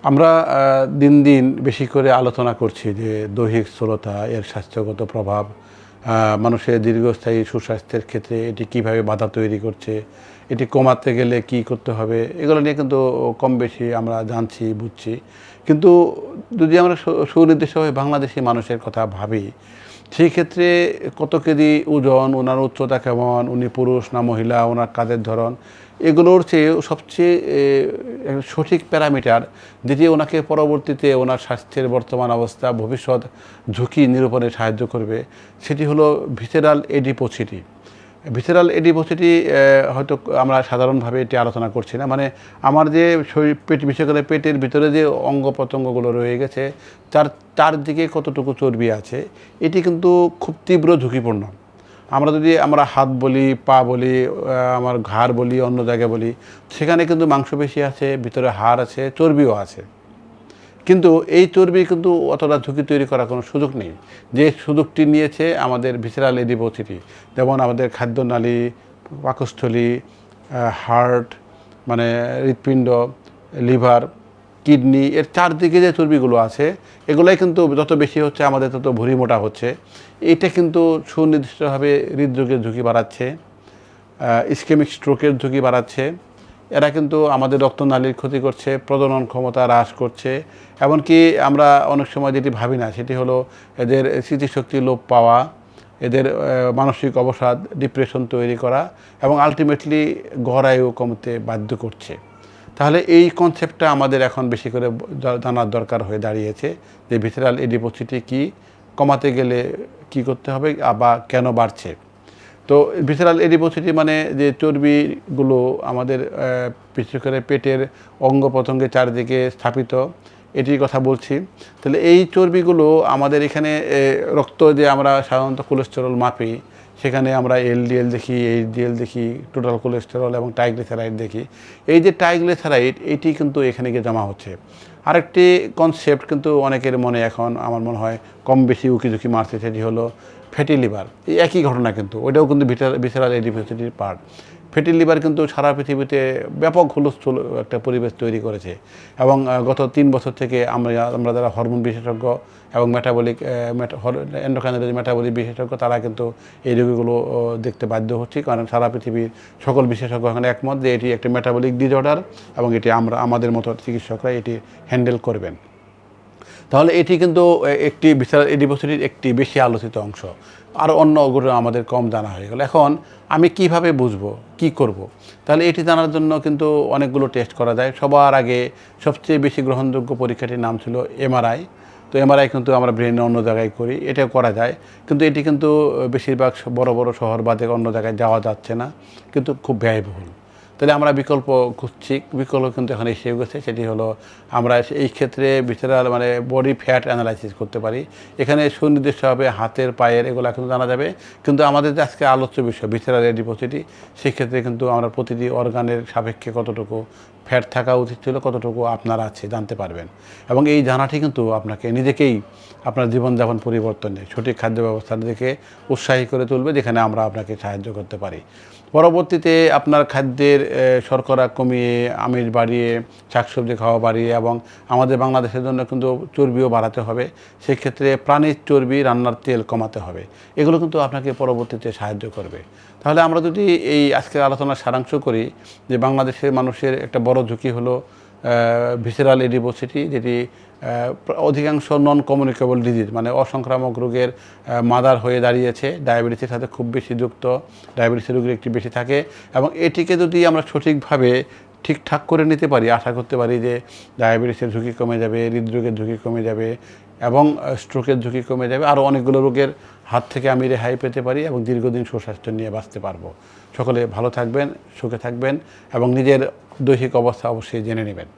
আমরা দিন দিন বেশি করে আলোচনা করছি যে দৈহিক স্থূলতা এর স্বাস্থ্যগত প্রভাব, মানুষের দীর্ঘস্থায়ী সুস্বাস্থ্যের ক্ষেত্রে এটি কীভাবে বাধা তৈরি করছে, এটি কমাতে গেলে কি করতে হবে, এগুলো নিয়ে কিন্তু কম বেশি আমরা জানছি, বুঝছি। কিন্তু যদি আমরা সুনির্দিষ্টভাবে বাংলাদেশি মানুষের কথা ভাবি, সেই ক্ষেত্রে কত কেজি ওজন, ওনার উচ্চতা কেমন, উনি পুরুষ না মহিলা, ওনার কাজের ধরন, এগুলোর চেয়ে সবচেয়ে সঠিক প্যারামিটার যেটি ওনাকে পরবর্তীতে ওনার স্বাস্থ্যের বর্তমান অবস্থা, ভবিষ্যৎ ঝুঁকি নিরূপণে সাহায্য করবে, সেটি হলো ভিসেরাল এডিপোসিটি। ভিসেরাল এডিপোসিটি হয়তো আমরা সাধারণভাবে এটি আলোচনা করছি না, মানে আমার যে শরীর পেট, বিশেষ করে পেটের ভিতরে যে অঙ্গ প্রত্যঙ্গগুলো রয়ে গেছে তার চারদিকে কতটুকু চর্বি আছে, এটি কিন্তু খুব তীব্র ঝুঁকিপূর্ণ। আমরা হাত বলি, পা বলি, আমার ঘাড় বলি, অন্য জায়গায় বলি, সেখানে কিন্তু মাংসপেশি আছে, ভিতরে হাড় আছে, চর্বিও আছে। কিন্তু এই চর্বি কিন্তু অতটা ঝুঁকি তৈরি করার কোনো সুযোগ নেই। যে সুযোগটি নিয়েছে আমাদের ভিসেরাল এডিপোসিটি, যেমন আমাদের খাদ্যনালী, পাকস্থলী, হার্ট, মানে হৃৎপিণ্ড, লিভার, কিডনি, এর চারদিকে যে চর্বিগুলো আছে এগুলাই কিন্তু যত বেশি হচ্ছে আমাদের তত ভুঁড়ি মোটা হচ্ছে। এটা কিন্তু সুনির্দিষ্টভাবে হৃদরোগের ঝুঁকি বাড়াচ্ছে, ইসকেমিক স্ট্রোকের ঝুঁকি বাড়াচ্ছে। এরা কিন্তু আমাদের রক্তনালীর ক্ষতি করছে, প্রজনন ক্ষমতা হ্রাস করছে। এমনকি আমরা অনেক সময় যেটি ভাবি না সেটি হলো এদের স্মৃতিশক্তি লোপ পাওয়া, এদের মানসিক অবসাদ, ডিপ্রেশন তৈরি করা এবং আলটিমেটলি গড়ায়ু কমতে বাধ্য করছে। তাহলে এই কনসেপ্টটা আমাদের এখন বেশি করে জানার দরকার হয়ে দাঁড়িয়েছে যে ভিসেরাল এডিপোসিটি কী, কমাতে গেলে কি করতে হবে বা কেন বাড়ছে। তো ভিসেরাল এডিপোসিটি মানে যে চর্বিগুলো আমাদের বিশেষ করে পেটের অঙ্গ প্রত্যঙ্গের চারদিকে স্থাপিত, এটির কথা বলছি। তাহলে এই চর্বিগুলো আমাদের এখানে রক্ত যে আমরা সাধারণত কোলেস্টেরল মাপি, সেখানে আমরা এলডিএল দেখি, এইচডিএল দেখি, টোটাল কোলেস্টেরল এবং ট্রাইগ্লিসারাইড দেখি। এই যে ট্রাইগ্লিসারাইড, এটি কিন্তু এখানে গিয়ে জমা হচ্ছে। আরেকটি কনসেপ্ট কিন্তু অনেকের মনে এখন আমার মনে হয় কম বেশি উকিঝুঁকি মারছে, সেটি হলো ফ্যাটি লিভার। এই একই ঘটনা, কিন্তু ওইটাও কিন্তু ভিসেরাল এডিপোসিটির পার্ট। ফ্যাটি লিভার কিন্তু সারা পৃথিবীতে ব্যাপক হুলস্থুল একটা পরিবেশ তৈরি করেছে এবং গত 3 বছর থেকে আমরা যারা হরমোন বিশেষজ্ঞ এবং এন্ডোক্রাইনোলজি মেটাবলিক বিশেষজ্ঞ, তারা কিন্তু এই রোগীগুলো দেখতে বাধ্য হচ্ছি, কারণ সারা পৃথিবীর সকল বিশেষজ্ঞ এখানে একমত যে এটি একটি মেটাবলিক ডিসঅর্ডার এবং এটি আমাদের মতো চিকিৎসকরা এটি হ্যান্ডেল করবেন। তাহলে এটি কিন্তু একটি ভিসেরাল এডিপোসিটির একটি বেশি আলোচিত অংশ, আর অন্য ওগুলো আমাদের কম জানা হয়ে গেল। এখন আমি কিভাবে বুঝবো, কি করব? তাহলে এটি জানার জন্য কিন্তু অনেকগুলো টেস্ট করা যায়। সবার আগে সবচেয়ে বেশি গ্রহণযোগ্য পরীক্ষাটির নাম ছিল এমআরআই। তো এমআরআই কিন্তু আমরা ব্রেনে অন্য জায়গায় করি, এটাও করা যায়, কিন্তু এটি কিন্তু বেশিরভাগ বড় বড় শহর বাদে অন্য জায়গায় যাওয়া যাচ্ছে না, কিন্তু খুব ব্যয়বহুল। তাহলে আমরা বিকল্প খুঁজছি, বিকল্প কিন্তু এখানে এসে গেছে। সেটি হলো আমরা এই ক্ষেত্রে ভিসেরাল মানে বডি ফ্যাট অ্যানালাইসিস করতে পারি। এখানে সুনির্দিষ্টভাবে হাতের, পায়ের এগুলো কিন্তু জানা যাবে। কিন্তু আমাদের যে আজকে আলোচ্য বিষয় ভিসেরাল এডিপোসিটি, সেক্ষেত্রে কিন্তু আমরা প্রতিটি অর্গানের সাপেক্ষে কতটুকু ফ্যাট থাকা উচিত ছিল, কতটুকু আপনার আছে জানতে পারবেন। এবং এই জানাটি কিন্তু আপনাকে নিজেকেই আপনার জীবনযাপন পরিবর্তনে সঠিক খাদ্য ব্যবস্থার দিকে উৎসাহী করে তুলবে, যেখানে আমরা আপনাকে সাহায্য করতে পারি। পরবর্তীতে আপনার খাদ্যের শর্করা কমিয়ে, আমিষ বাড়িয়ে, শাকসবজি খাওয়া বাড়িয়ে এবং আমাদের বাংলাদেশের জন্য কিন্তু চর্বিও বাড়াতে হবে। সেক্ষেত্রে প্রাণীর চর্বি, রান্নার তেল কমাতে হবে। এগুলো কিন্তু আপনাকে পরবর্তীতে সাহায্য করবে। তাহলে আমরা যদি এই আজকের আলোচনার সারাংশ করি যে বাংলাদেশের মানুষের একটা বড় ঝুঁকি হলো ভিসেরাল এডিপোসিটি, যেটি অধিকাংশ নন কমিউনিকেবল ডিজিজ মানে অসংক্রামক রোগের মাদার হয়ে দাঁড়িয়েছে। ডায়াবেটিসের সাথে খুব বেশি যুক্ত, ডায়াবেটিসের রোগীর একটি বেশি থাকে এবং এটিকে যদি আমরা সঠিকভাবে ঠিকঠাক করে নিতে পারি, আশা করতে পারি যে ডায়াবেটিসের ঝুঁকি কমে যাবে, হৃদরোগের ঝুঁকি কমে যাবে এবং স্ট্রোকের ঝুঁকি কমে যাবে। আরও অনেকগুলো রোগের হাত থেকে আমি রেহাই পেতে পারি এবং দীর্ঘদিন সুস্বাস্থ্য নিয়ে বাঁচতে পারবো। সকলে ভালো থাকবেন, সুখে থাকবেন এবং নিজের দৈহিক অবস্থা অবশ্যই জেনে নেবেন।